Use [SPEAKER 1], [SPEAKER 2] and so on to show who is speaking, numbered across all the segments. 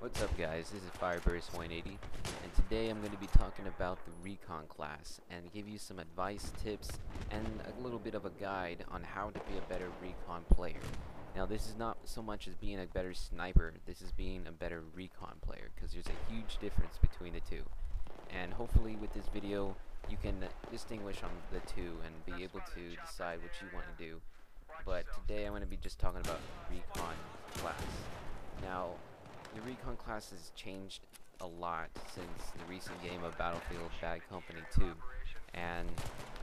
[SPEAKER 1] What's up guys, this is Fireburst180 and today I'm going to be talking about the Recon class and give you some advice, tips, and a little bit of a guide on how to be a better Recon player. Now this is not so much as being a better sniper, this is being a better Recon player because there's a huge difference between the two. And hopefully with this video you can distinguish on the two and be able to decide what you want to do. But today I'm going to be just talking about Recon class. Now the Recon class has changed a lot since the recent game of Battlefield Bad Company 2, and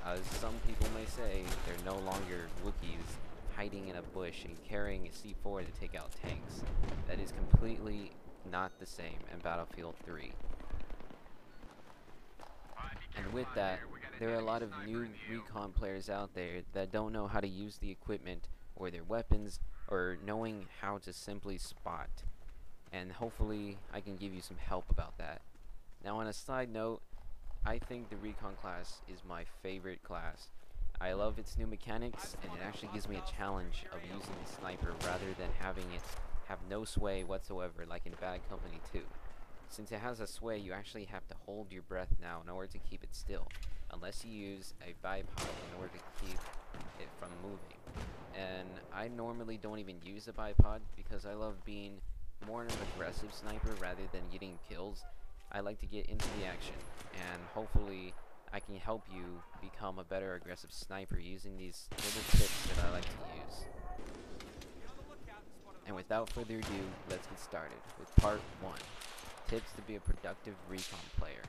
[SPEAKER 1] as some people may say, they're no longer Wookiees hiding in a bush and carrying a C4 to take out tanks. That is completely not the same in Battlefield 3. And with that, there are a lot of new Recon players out there that don't know how to use the equipment or their weapons or knowing how to simply spot. And hopefully I can give you some help about that. Now on a side note, I think the Recon class is my favorite class. I love its new mechanics, and it actually gives me a challenge of using the sniper rather than having it have no sway whatsoever like in Bad Company 2. Since it has a sway, you actually have to hold your breath now in order to keep it still, unless you use a bipod in order to keep it from moving. And I normally don't even use a bipod because I love being more an aggressive sniper rather than getting kills. I like to get into the action, and hopefully I can help you become a better aggressive sniper using these little tips that I like to use. And without further ado, let's get started with part 1. Tips to be a productive Recon player.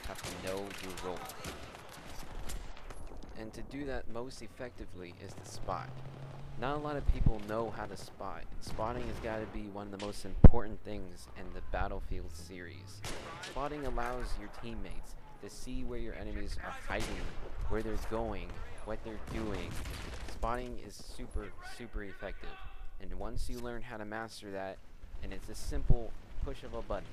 [SPEAKER 1] Have to know your role. And to do that most effectively is to spot. Not a lot of people know how to spot. Spotting has got to be one of the most important things in the Battlefield series. Spotting allows your teammates to see where your enemies are hiding, where they're going, what they're doing. Spotting is super effective. And once you learn how to master that, and it's a simple push of a button.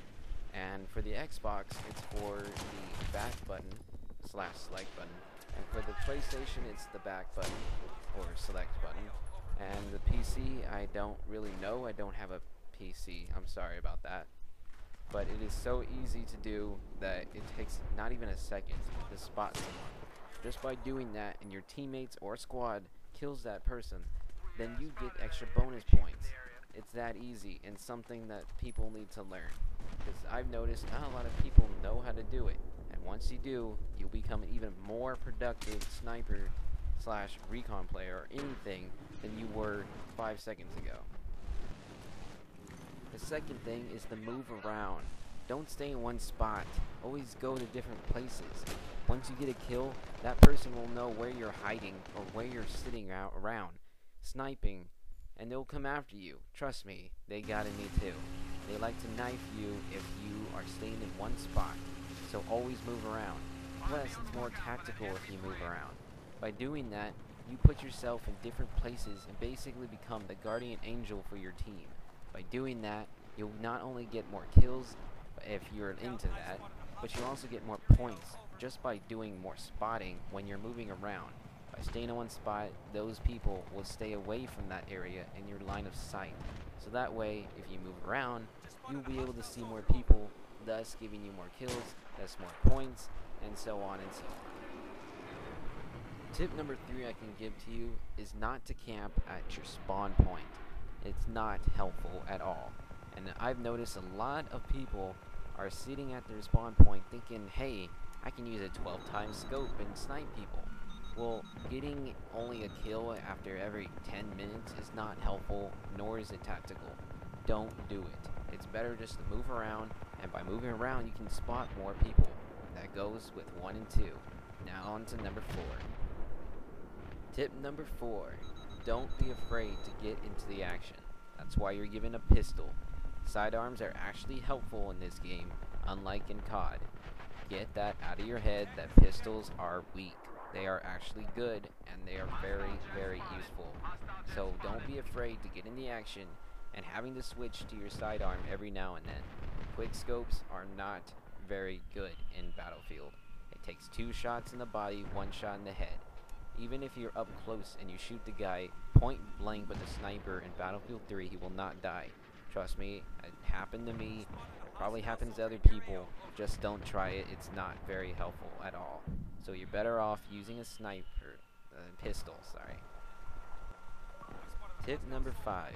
[SPEAKER 1] And for the Xbox, it's for the back button / select button. And for the PlayStation, it's the back button or select button. And the PC, I don't really know. I don't have a PC. I'm sorry about that. But it is so easy to do that it takes not even a second to spot someone. Just by doing that and your teammates or squad kills that person, then you get extra bonus points. It's that easy and something that people need to learn. Because I've noticed not a lot of people know how to do it. And once you do, you'll become an even more productive sniper / Recon player or anything than you were 5 seconds ago. The second thing is to move around. Don't stay in one spot. Always go to different places. Once you get a kill, that person will know where you're hiding or where you're sitting around, sniping, and they'll come after you. Trust me, they got in me too. They like to knife you if you are staying in one spot. So always move around. Plus, it's more tactical if you move around. By doing that, you put yourself in different places and basically become the guardian angel for your team. By doing that, you'll not only get more kills if you're into that, but you'll also get more points just by doing more spotting when you're moving around. By staying in one spot, those people will stay away from that area in your line of sight. So that way, if you move around, you'll be able to see more people, thus giving you more kills, thus more points, and so on and so on. Tip number 3 I can give to you is not to camp at your spawn point. It's not helpful at all. And I've noticed a lot of people are sitting at their spawn point thinking, hey, I can use a 12-time scope and snipe people. Well, getting only a kill after every 10 minutes is not helpful, nor is it tactical. Don't do it. It's better just to move around, and by moving around you can spot more people. That goes with 1 and 2. Now on to number 4. Tip number 4, don't be afraid to get into the action. That's why you're given a pistol. Sidearms are actually helpful in this game, unlike in COD. Get that out of your head that pistols are weak. They are actually good, and they are very useful. So don't be afraid to get in the action and having to switch to your sidearm every now and then. Quick scopes are not very good in Battlefield. It takes 2 shots in the body, 1 shot in the head. Even if you're up close and you shoot the guy point blank with a sniper in Battlefield 3, he will not die. Trust me, it happened to me. It probably happens to other people. Just don't try it. It's not very helpful at all. So you're better off using a sniper, pistol, sorry. Tip number 5.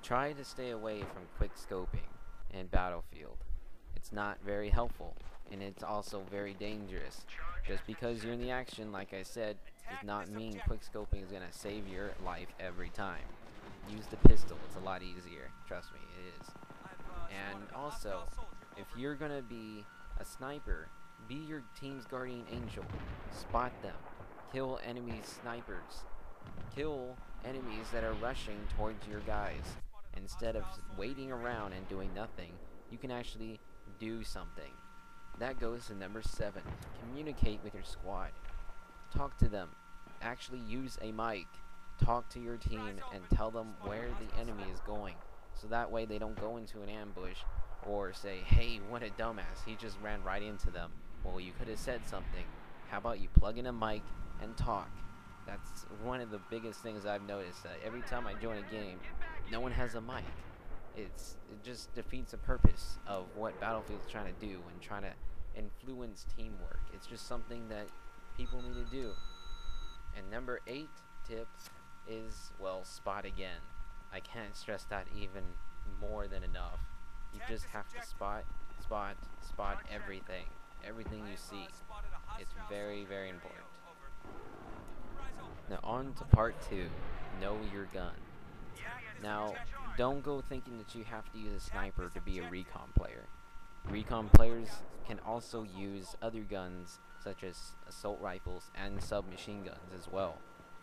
[SPEAKER 1] Try to stay away from quick scoping in Battlefield. It's not very helpful, and it's also very dangerous. Just because you're in the action, like I said, does not mean quick scoping is going to save your life every time. Use the pistol, it's a lot easier. Trust me, it is. And also, if you're going to be a sniper, be your team's guardian angel. Spot them. Kill enemy snipers. Kill enemies that are rushing towards your guys. Instead of waiting around and doing nothing, you can actually do something. That goes to number 7. Communicate with your squad. Talk to them. Actually use a mic. Talk to your team and tell them where the enemy is going. So that way they don't go into an ambush or say, hey, what a dumbass, he just ran right into them. Well, you could have said something. How about you plug in a mic and talk? That's one of the biggest things I've noticed, that every time I join a game, no one has a mic. It just defeats the purpose of what Battlefield's trying to do and trying to influence teamwork. It's just something that people need to do. And number 8 tip is, well, spot again. I can't stress that even more than enough. You just have to spot everything. Everything you see. It's very, very important. Now on to part 2. Know your gun. Now, don't go thinking that you have to use a sniper to be a recon player. Recon players can also use other guns such as assault rifles and submachine guns as well.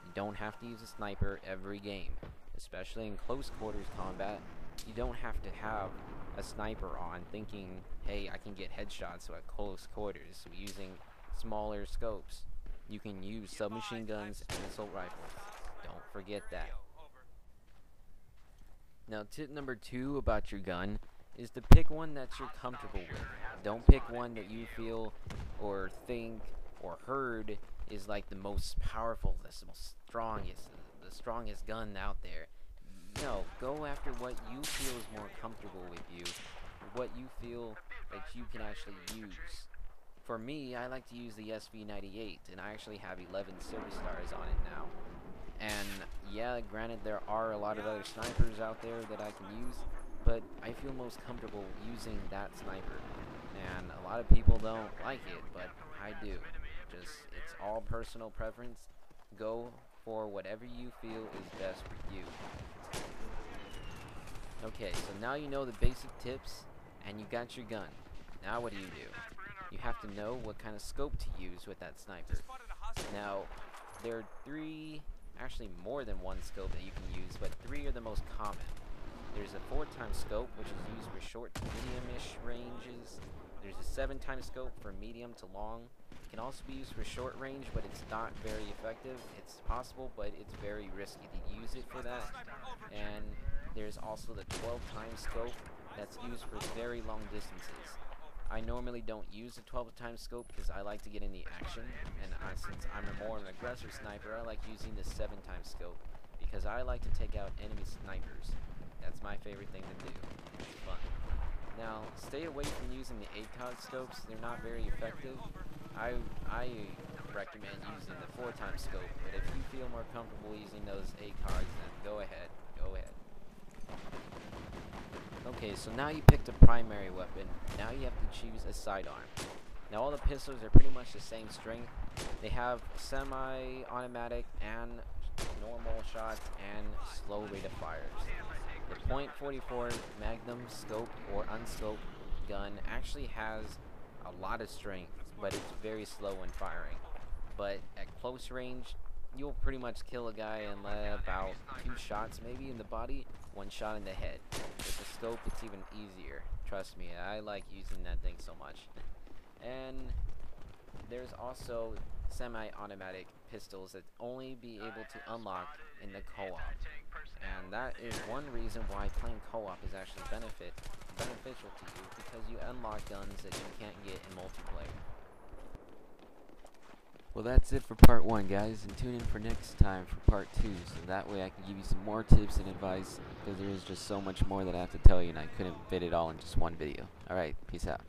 [SPEAKER 1] You don't have to use a sniper every game, especially in close quarters combat. You don't have to have a sniper on thinking, hey, I can get headshots at close quarters using smaller scopes. You can use submachine guns and assault rifles. Don't forget that. Now, tip number 2 about your gun is to pick one that you're comfortable with. Don't pick one that you feel or think or heard is like the most powerful, the strongest gun out there. No, go after what you feel is more comfortable with you, what you feel that you can actually use. For me, I like to use the SV98, and I actually have 11 service stars on it now. And yeah, granted, there are a lot of other snipers out there that I can use, but I feel most comfortable using that sniper. And a lot of people don't like it, but I do. It's all personal preference. Go for whatever you feel is best for you. Okay, so now you know the basic tips, and you got your gun. Now what do? You have to know what kind of scope to use with that sniper. Now, there are 3, actually more than one scope that you can use, but 3 are the most common. There's a 4x scope, which is used for short to medium-ish ranges. There's a 7x scope for medium to long. It can also be used for short range, but it's not very effective. It's possible, but it's very risky to use it for that. And there's also the 12x scope that's used for very long distances. I normally don't use the 12x scope because I like to get in the action, and since I'm more of an aggressive sniper, I like using the 7x scope because I like to take out enemy snipers. That's my favorite thing to do. It's fun. Now, stay away from using the ACOG scopes. They're not very effective. I recommend using the 4x scope, but if you feel more comfortable using those ACOGs, then go ahead. Okay, so now you picked a primary weapon. Now you have to choose a sidearm. Now all the pistols are pretty much the same strength. They have semi-automatic and normal shots and slow rate of fires. The .44 Magnum scope or unscoped gun actually has a lot of strength, but it's very slow in firing. But at close range, you'll pretty much kill a guy in about 2 shots maybe in the body, 1 shot in the head. With the scope, it's even easier. Trust me, I like using that thing so much. And there's also semi-automatic pistols that only be able to unlock in the co-op. And that is one reason why playing co-op is actually beneficial to you, because you unlock guns that you can't get in multiplayer. Well, that's it for part 1, guys, and tune in for next time for part 2, so that way I can give you some more tips and advice, because there is just so much more that I have to tell you, and I couldn't fit it all in just one video. Alright, peace out.